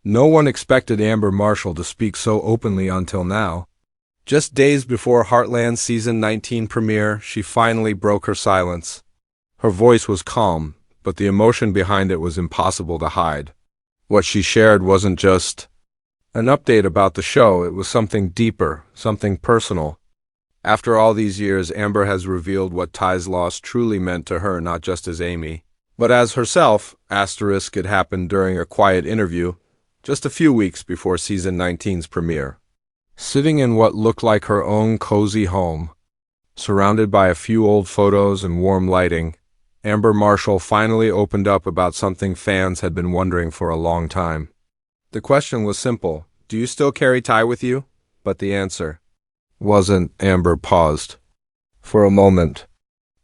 No one expected Amber Marshall to speak so openly until now. Just days before Heartland's Season 19 premiere, she finally broke her silence. Her voice was calm, but the emotion behind it was impossible to hide. What she shared wasn't just an update about the show, it was something deeper, something personal. After all these years, Amber has revealed what Ty's loss truly meant to her, not just as Amy, but as herself. It happened during a quiet interview, just a few weeks before Season 19's premiere. Sitting in what looked like her own cozy home, surrounded by a few old photos and warm lighting, Amber Marshall finally opened up about something fans had been wondering for a long time. The question was simple: do you still carry Ty with you? But the answer wasn't. Amber paused. For a moment,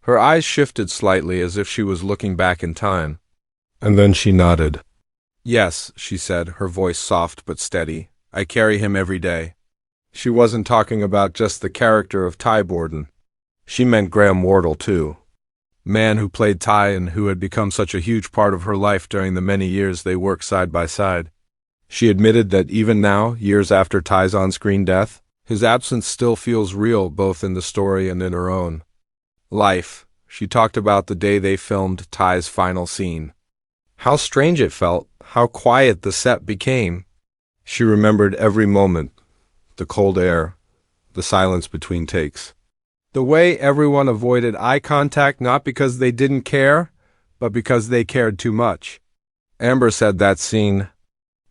her eyes shifted slightly as if she was looking back in time. And then she nodded. Yes, she said, her voice soft but steady. I carry him every day. She wasn't talking about just the character of Ty Borden. She meant Graham Wardle, too. Man who played Ty and who had become such a huge part of her life during the many years they worked side by side. She admitted that even now, years after Ty's on-screen death, his absence still feels real both in the story and in her own life. She talked about the day they filmed Ty's final scene. How strange it felt, how quiet the set became. She remembered every moment, the cold air, the silence between takes. The way everyone avoided eye contact, not because they didn't care, but because they cared too much. Amber said that scene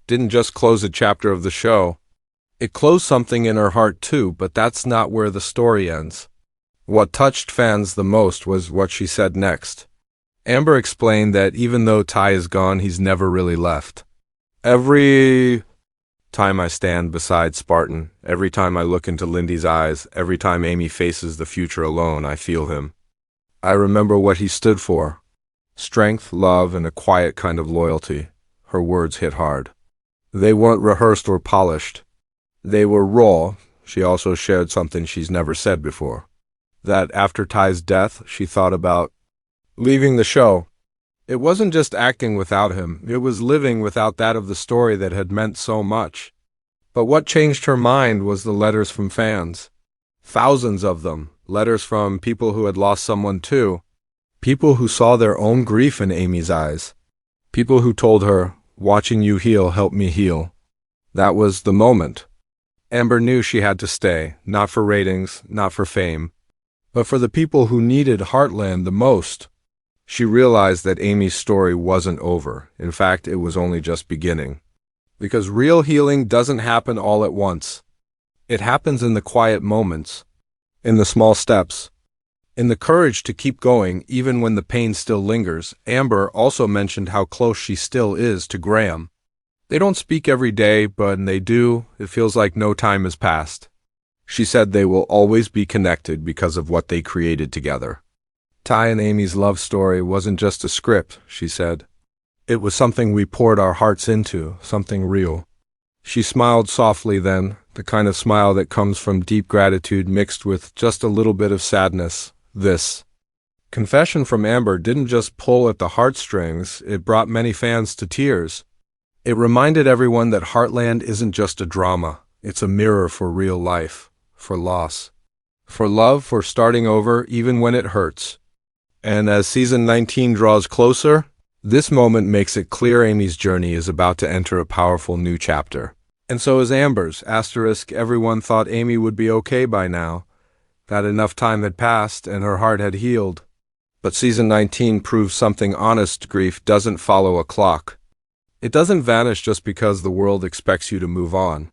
didn't just close a chapter of the show. It closed something in her heart too, but that's not where the story ends. What touched fans the most was what she said next. Amber explained that even though Ty is gone, he's never really left. Every time I stand beside Spartan, every time I look into Lyndy's eyes, every time Amy faces the future alone, I feel him. I remember what he stood for. Strength, love, and a quiet kind of loyalty. Her words hit hard. They weren't rehearsed or polished. They were raw. She also shared something she's never said before. That after Ty's death, she thought about leaving the show. It wasn't just acting without him, it was living without that of the story that had meant so much. But what changed her mind was the letters from fans. Thousands of them, letters from people who had lost someone too. People who saw their own grief in Amy's eyes. People who told her, "Watching you heal helped me heal." That was the moment. Amber knew she had to stay, not for ratings, not for fame, but for the people who needed Heartland the most. She realized that Amy's story wasn't over. In fact, it was only just beginning. Because real healing doesn't happen all at once. It happens in the quiet moments, in the small steps, in the courage to keep going even when the pain still lingers. Amber also mentioned how close she still is to Graham. They don't speak every day, but when they do, it feels like no time has passed. She said they will always be connected because of what they created together. Ty and Amy's love story wasn't just a script, she said. It was something we poured our hearts into, something real. She smiled softly then, the kind of smile that comes from deep gratitude mixed with just a little bit of sadness. This confession from Amber didn't just pull at the heartstrings, it brought many fans to tears. It reminded everyone that Heartland isn't just a drama, it's a mirror for real life, for loss, for love, for starting over even when it hurts. And as Season 19 draws closer, this moment makes it clear Amy's journey is about to enter a powerful new chapter. And so is Amber's. Everyone thought Amy would be okay by now, that enough time had passed and her heart had healed. But Season 19 proves something honest: grief doesn't follow a clock. It doesn't vanish just because the world expects you to move on.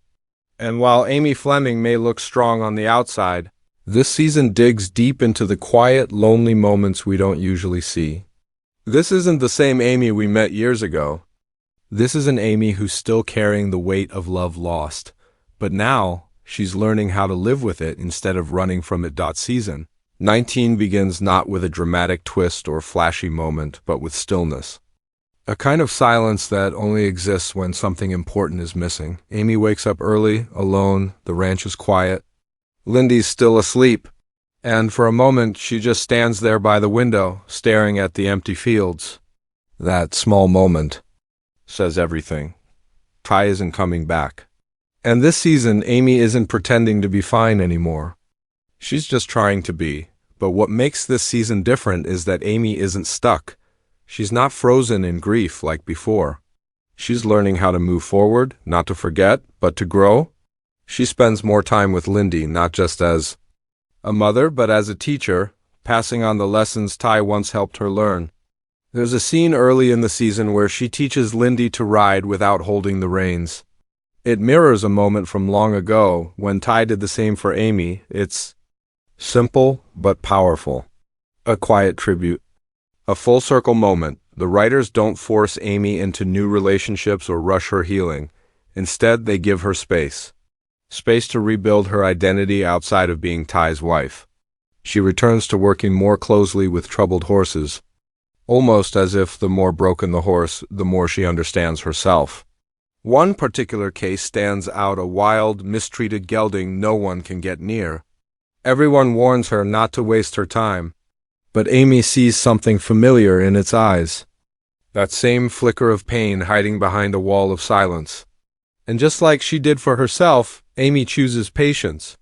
And while Amy Fleming may look strong on the outside, this season digs deep into the quiet, lonely moments we don't usually see. This isn't the same Amy we met years ago. This is an Amy who's still carrying the weight of love lost, but now she's learning how to live with it instead of running from it. Season 19 begins not with a dramatic twist or flashy moment, but with stillness. A kind of silence that only exists when something important is missing. Amy wakes up early, alone, the ranch is quiet. Lyndy's still asleep, and for a moment she just stands there by the window, staring at the empty fields. That small moment says everything. Ty isn't coming back. And this season, Amy isn't pretending to be fine anymore. She's just trying to be. But what makes this season different is that Amy isn't stuck. She's not frozen in grief like before. She's learning how to move forward, not to forget, but to grow. She spends more time with Lyndy, not just as a mother, but as a teacher, passing on the lessons Ty once helped her learn. There's a scene early in the season where she teaches Lyndy to ride without holding the reins. It mirrors a moment from long ago when Ty did the same for Amy. It's simple but powerful. A quiet tribute. A full-circle moment. The writers don't force Amy into new relationships or rush her healing. Instead, they give her space. Space to rebuild her identity outside of being Ty's wife. She returns to working more closely with troubled horses, almost as if the more broken the horse, the more she understands herself. One particular case stands out: a wild, mistreated gelding no one can get near. Everyone warns her not to waste her time, but Amy sees something familiar in its eyes. That same flicker of pain hiding behind a wall of silence. And just like she did for herself, Amy chooses patience.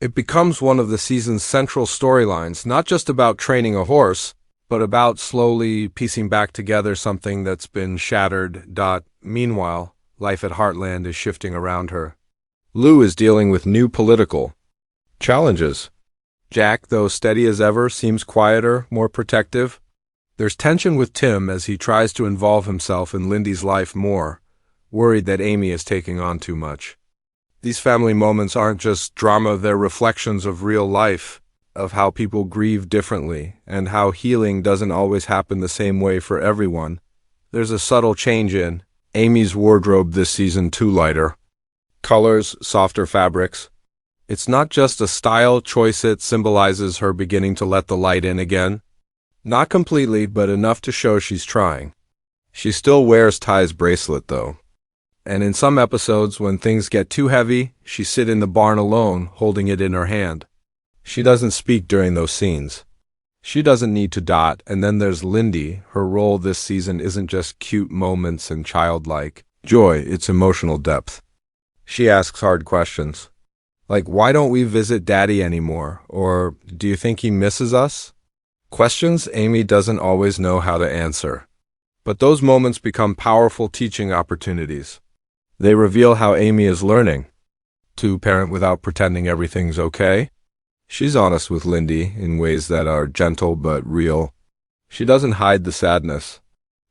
It becomes one of the season's central storylines, not just about training a horse, but about slowly piecing back together something that's been shattered. Meanwhile, life at Heartland is shifting around her. Lou is dealing with new political challenges. Jack, though steady as ever, seems quieter, more protective. There's tension with Tim as he tries to involve himself in Lyndy's life more, worried that Amy is taking on too much. These family moments aren't just drama, they're reflections of real life, of how people grieve differently, and how healing doesn't always happen the same way for everyone. There's a subtle change in Amy's wardrobe this season, too lighter. Colors, softer fabrics. It's not just a style choice, it symbolizes her beginning to let the light in again. Not completely, but enough to show she's trying. She still wears Ty's bracelet, though. And in some episodes, when things get too heavy, she sits in the barn alone, holding it in her hand. She doesn't speak during those scenes. She doesn't need to. And then there's Lyndy. Her role this season isn't just cute moments and childlike joy, it's emotional depth. She asks hard questions. Like, why don't we visit Daddy anymore? Or, do you think he misses us? Questions Amy doesn't always know how to answer. But those moments become powerful teaching opportunities. They reveal how Amy is learning to parent without pretending everything's okay. She's honest with Lyndy in ways that are gentle but real. She doesn't hide the sadness.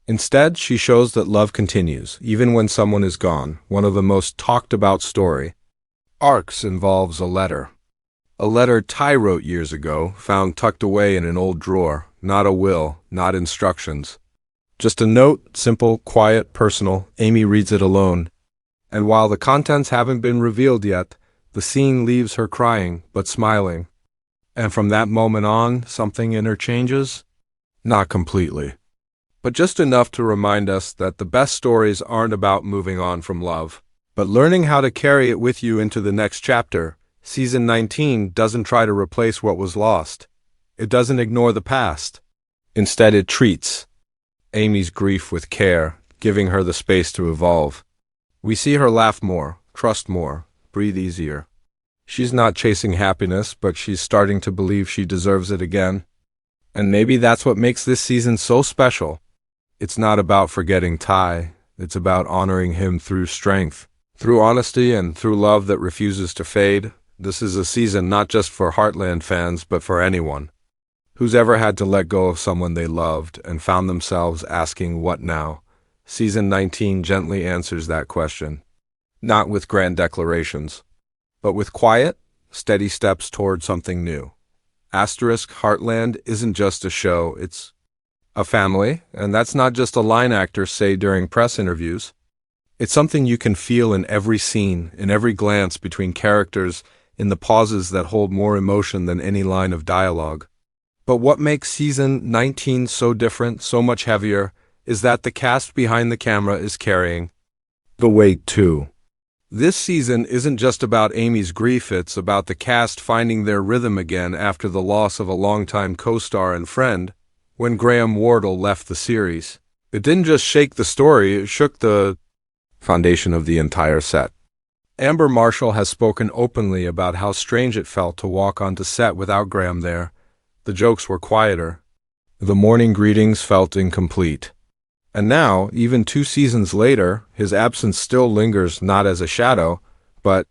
Instead, she shows that love continues, even when someone is gone. One of the most talked about story arcs involves a letter. A letter Ty wrote years ago, found tucked away in an old drawer. Not a will, not instructions. Just a note, simple, quiet, personal. Amy reads it alone. And while the contents haven't been revealed yet, the scene leaves her crying, but smiling. And from that moment on, something in her changes? Not completely. But just enough to remind us that the best stories aren't about moving on from love, but learning how to carry it with you into the next chapter. Season 19 doesn't try to replace what was lost. It doesn't ignore the past. Instead, it treats Amy's grief with care, giving her the space to evolve. We see her laugh more, trust more, breathe easier. She's not chasing happiness, but she's starting to believe she deserves it again. And maybe that's what makes this season so special. It's not about forgetting Ty. It's about honoring him through strength, through honesty, and through love that refuses to fade. This is a season not just for Heartland fans, but for anyone who's ever had to let go of someone they loved and found themselves asking, what now? Season 19 gently answers that question. Not with grand declarations, but with quiet, steady steps toward something new. Heartland isn't just a show, it's a family, and that's not just a line actors say during press interviews. It's something you can feel in every scene, in every glance between characters, in the pauses that hold more emotion than any line of dialogue. But what makes season 19 so different, so much heavier, is that the cast behind the camera is carrying the weight too. This season isn't just about Amy's grief, it's about the cast finding their rhythm again after the loss of a longtime co-star and friend. When Graham Wardle left the series, it didn't just shake the story, it shook the foundation of the entire set. Amber Marshall has spoken openly about how strange it felt to walk onto set without Graham there. The jokes were quieter. The morning greetings felt incomplete. And now, even 2 seasons later, his absence still lingers not as a shadow, but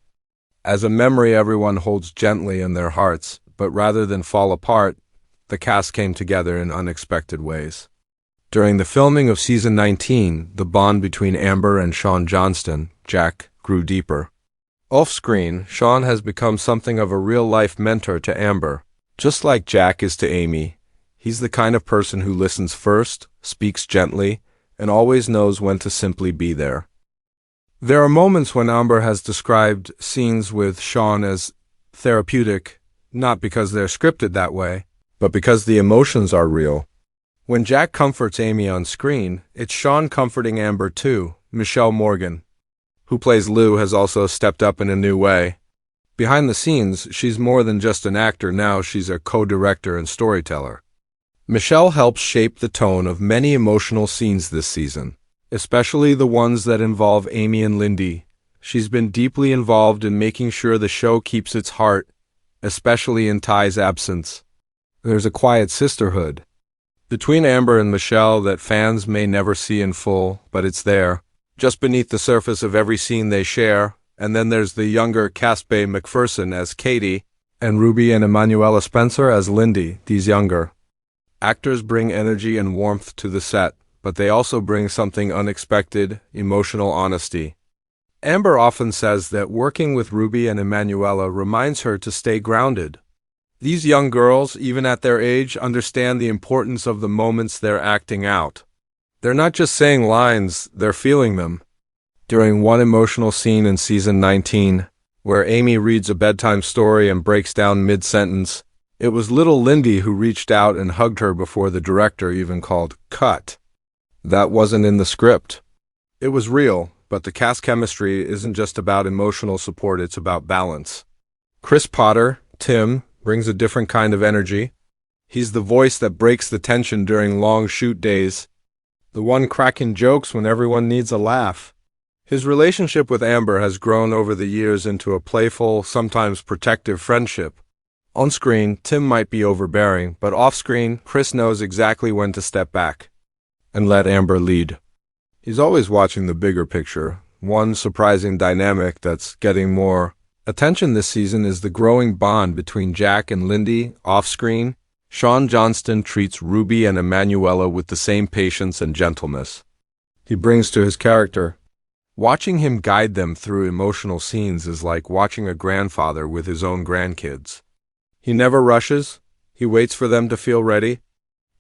as a memory everyone holds gently in their hearts. But rather than fall apart, the cast came together in unexpected ways. During the filming of season 19, the bond between Amber and Sean Johnston, Jack, grew deeper. Off-screen, Sean has become something of a real-life mentor to Amber. Just like Jack is to Amy, he's the kind of person who listens first, speaks gently, and always knows when to simply be there. There are moments when Amber has described scenes with Sean as therapeutic, not because they're scripted that way, but because the emotions are real. When Jack comforts Amy on screen, it's Sean comforting Amber too. Michelle Morgan, who plays Lou, has also stepped up in a new way. Behind the scenes, she's more than just an actor now, she's a co-director and storyteller. Michelle helps shape the tone of many emotional scenes this season, especially the ones that involve Amy and Lyndy. She's been deeply involved in making sure the show keeps its heart, especially in Ty's absence. There's a quiet sisterhood between Amber and Michelle that fans may never see in full, but it's there, just beneath the surface of every scene they share. And then there's the younger Casper McPherson as Katie, and Ruby and Emanuela Spencer as Lyndy, these younger actors bring energy and warmth to the set, but they also bring something unexpected, emotional honesty. Amber often says that working with Ruby and Emanuela reminds her to stay grounded. These young girls, even at their age, understand the importance of the moments they're acting out. They're not just saying lines, they're feeling them. During one emotional scene in season 19, where Amy reads a bedtime story and breaks down mid-sentence, it was little Lyndy who reached out and hugged her before the director even called cut. That wasn't in the script. It was real, but the cast chemistry isn't just about emotional support, it's about balance. Chris Potter, Tim, brings a different kind of energy. He's the voice that breaks the tension during long shoot days, the one cracking jokes when everyone needs a laugh. His relationship with Amber has grown over the years into a playful, sometimes protective friendship. On screen, Tim might be overbearing, but off-screen, Chris knows exactly when to step back and let Amber lead. He's always watching the bigger picture. One surprising dynamic that's getting more attention this season is the growing bond between Jack and Lyndy off-screen. Sean Johnston treats Ruby and Emanuela with the same patience and gentleness he brings to his character. Watching him guide them through emotional scenes is like watching a grandfather with his own grandkids. He never rushes, he waits for them to feel ready.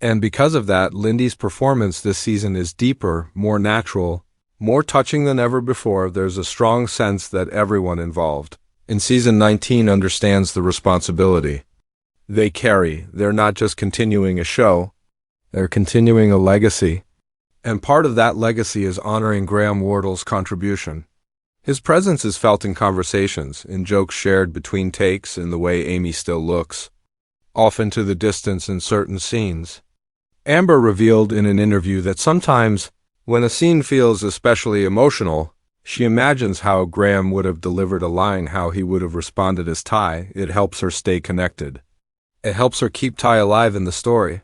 And because of that, Lyndy's performance this season is deeper, more natural, more touching than ever before. There's a strong sense that everyone involved in season 19 understands the responsibility they carry. They're not just continuing a show, they're continuing a legacy. And part of that legacy is honoring Graham Wardle's contribution. His presence is felt in conversations, in jokes shared between takes, in the way Amy still looks off into the distance in certain scenes. Amber revealed in an interview that sometimes, when a scene feels especially emotional, she imagines how Graham would have delivered a line, how he would have responded as Ty. It helps her stay connected. It helps her keep Ty alive in the story.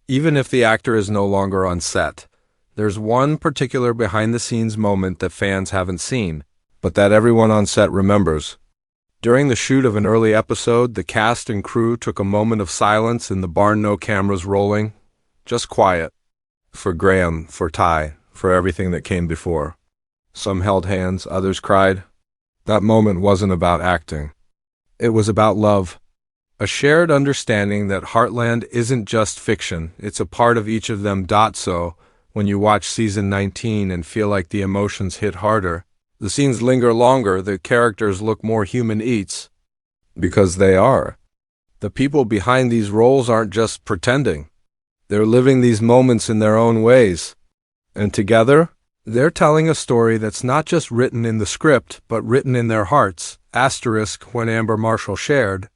Even if the actor is no longer on set, there's one particular behind-the-scenes moment that fans haven't seen, but that everyone on set remembers. During the shoot of an early episode, the cast and crew took a moment of silence in the barn, no cameras rolling, just quiet. For Graham, for Ty, for everything that came before. Some held hands, others cried. That moment wasn't about acting. It was about love. A shared understanding that Heartland isn't just fiction, it's a part of each of them. So, when you watch season 19 and feel like the emotions hit harder, the scenes linger longer, the characters look more human eats. Because they are. The people behind these roles aren't just pretending. They're living these moments in their own ways. And together, they're telling a story that's not just written in the script, but written in their hearts. Asterisk when Amber Marshall shared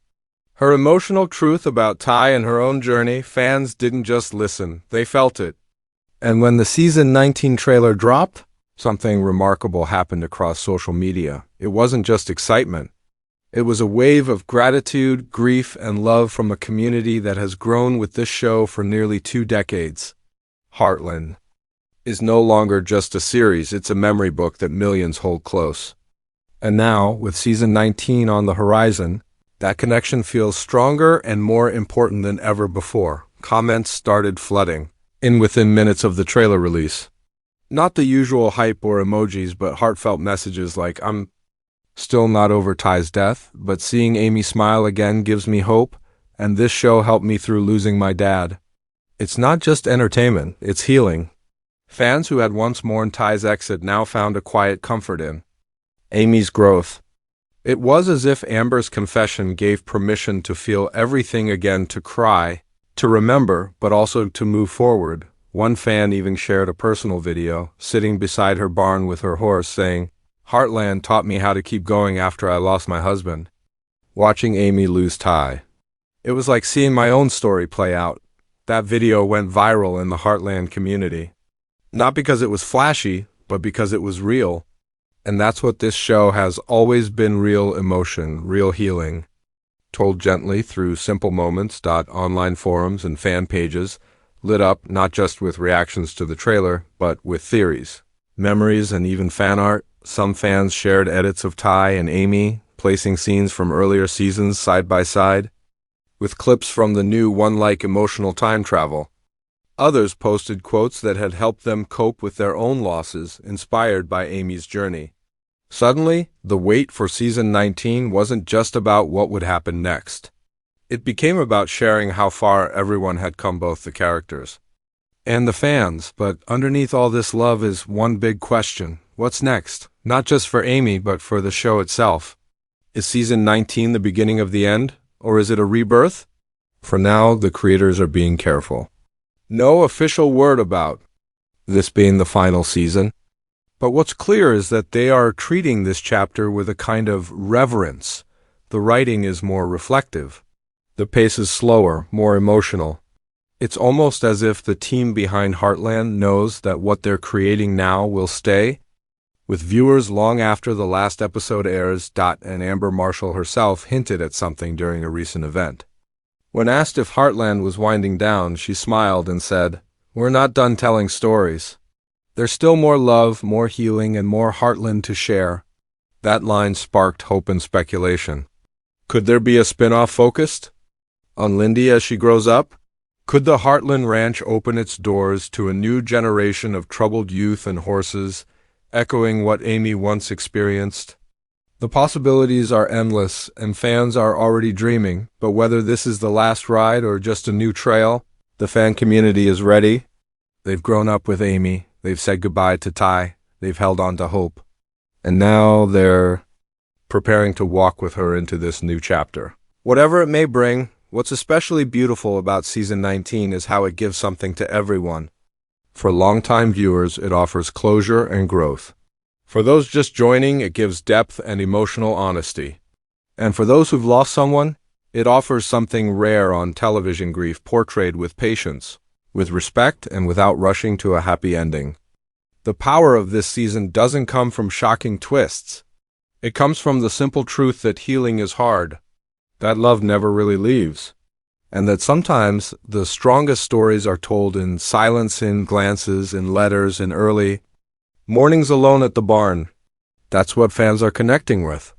her emotional truth about Ty and her own journey, fans didn't just listen, they felt it. And when the season 19 trailer dropped, Something remarkable happened across social media. It wasn't just excitement. It was a wave of gratitude, grief, and love from a community that has grown with this show for nearly 2 decades. Heartland is no longer just a series, it's a memory book that millions hold close. And now, with season 19 on the horizon, that connection feels stronger and more important than ever before. Comments started flooding in within minutes of the trailer release. Not the usual hype or emojis, but heartfelt messages like, "I'm still not over Ty's death, but seeing Amy smile again gives me hope, and this show helped me through losing my dad." It's not just entertainment, it's healing. Fans who had once mourned Ty's exit now found a quiet comfort in Amy's growth. It was as if Amber's confession gave permission to feel everything again, to cry, to remember, but also to move forward. One fan even shared a personal video, sitting beside her barn with her horse, saying, "Heartland taught me how to keep going after I lost my husband." Watching Amy lose Ty, it was like seeing my own story play out. That video went viral in the Heartland community. Not because it was flashy, but because it was real. And that's what this show has always been: real emotion, real healing. Told gently through simple moments. Online forums and fan pages lit up not just with reactions to the trailer, but with theories, memories, and even fan art. Some fans shared edits of Ty and Amy, placing scenes from earlier seasons side by side, with clips from the new one like emotional time travel. Others posted quotes that had helped them cope with their own losses, inspired by Amy's journey. Suddenly, the wait for season 19 wasn't just about what would happen next. It became about sharing how far everyone had come, both the characters and the fans. But underneath all this love is one big question: what's next? Not just for Amy, but for the show itself. Is season 19 the beginning of the end, or is it a rebirth? For now, the creators are being careful. No official word about this being the final season. But what's clear is that they are treating this chapter with a kind of reverence. The writing is more reflective. The pace is slower, more emotional. It's almost as if the team behind Heartland knows that what they're creating now will stay with viewers long after the last episode airs. And Amber Marshall herself hinted at something during a recent event. When asked if Heartland was winding down, she smiled and said, "We're not done telling stories. There's still more love, more healing, and more Heartland to share." That line sparked hope and speculation. Could there be a spin-off focused on Lyndy as she grows up? Could the Heartland Ranch open its doors to a new generation of troubled youth and horses, echoing what Amy once experienced? The possibilities are endless, and fans are already dreaming, but whether this is the last ride or just a new trail, the fan community is ready. They've grown up with Amy. They've said goodbye to Ty, they've held on to hope, and now they're preparing to walk with her into this new chapter. Whatever it may bring, what's especially beautiful about season 19 is how it gives something to everyone. For longtime viewers, it offers closure and growth. For those just joining, it gives depth and emotional honesty. And for those who've lost someone, it offers something rare on television: grief portrayed with patience, with respect, and without rushing to a happy ending. The power of this season doesn't come from shocking twists. It comes from the simple truth that healing is hard, that love never really leaves, and that sometimes the strongest stories are told in silence, in glances, in letters, in early mornings alone at the barn. That's what fans are connecting with.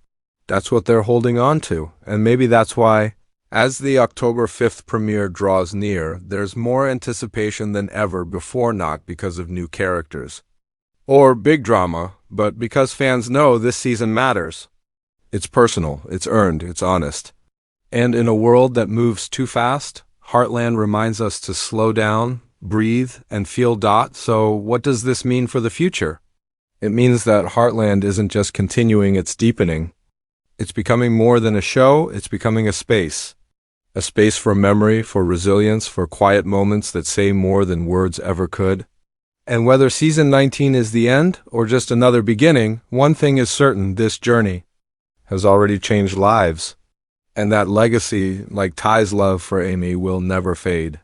That's what they're holding on to, and maybe that's why, as the October 5th premiere draws near, there's more anticipation than ever before, not because of new characters or big drama, but because fans know this season matters. It's personal, it's earned, it's honest. And in a world that moves too fast, Heartland reminds us to slow down, breathe, and feel. So what does this mean for the future? It means that Heartland isn't just continuing, it's deepening. It's becoming more than a show, it's becoming a space. A space for memory, for resilience, for quiet moments that say more than words ever could. And whether season 19 is the end or just another beginning, one thing is certain: this journey has already changed lives. And that legacy, like Ty's love for Amy, will never fade.